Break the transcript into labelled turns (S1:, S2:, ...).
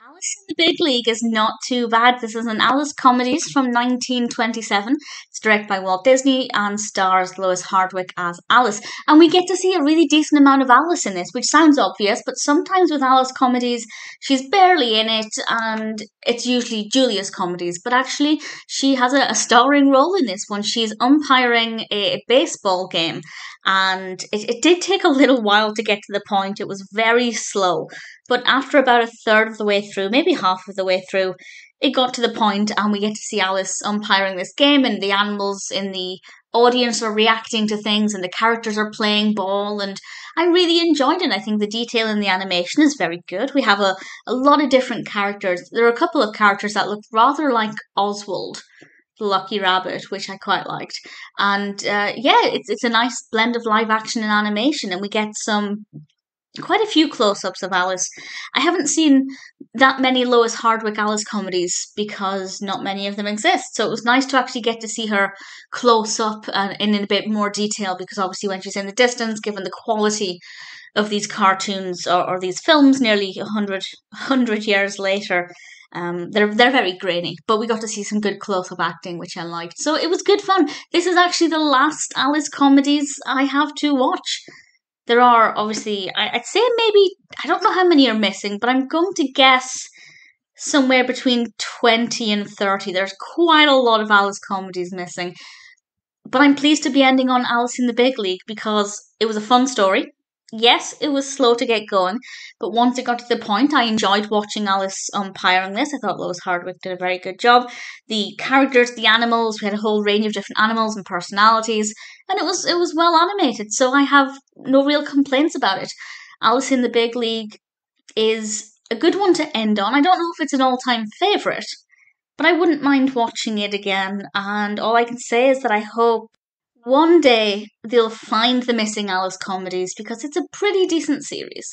S1: Alice in the Big League is not too bad. This is an Alice Comedies from 1927. It's directed by Walt Disney and stars Lois Hardwick as Alice. And we get to see a really decent amount of Alice in this, which sounds obvious, but sometimes with Alice comedies, she's barely in it, and it's usually Julia's comedies. But actually, she has a starring role in this one. She's umpiring a baseball game, and it did take a little while to get to the point. It was very slow. But after about a third of the way through, maybe half of the way through, it got to the point and we get to see Alice umpiring this game, and the animals in the audience are reacting to things and the characters are playing ball, and I really enjoyed it. I think the detail in the animation is very good. We have a lot of different characters. There are a couple of characters that look rather like Oswald the Lucky Rabbit, which I quite liked. And yeah, it's a nice blend of live action and animation, and we get some quite a few close-ups of Alice. I haven't seen that many Lois Hardwick Alice comedies because not many of them exist. So it was nice to actually get to see her close up and in a bit more detail, because obviously when she's in the distance, given the quality of these cartoons or these films nearly 100 years later, they're very grainy, but we got to see some good close-up acting, which I liked. So it was good fun. This is actually the last Alice comedies I have to watch. There are obviously, I'd say maybe, I don't know how many are missing, but I'm going to guess somewhere between 20 and 30. There's quite a lot of Alice comedies missing. But I'm pleased to be ending on Alice in the Big League because it was a fun story. Yes, it was slow to get going, but once it got to the point, I enjoyed watching Alice umpiring this. I thought Lois Hardwick did a very good job. The characters, the animals, we had a whole range of different animals and personalities, and it was well animated, so I have no real complaints about it. Alice in the Big League is a good one to end on. I don't know if it's an all-time favourite, but I wouldn't mind watching it again, and all I can say is that I hope one day they'll find the missing Alice comedies, because it's a pretty decent series.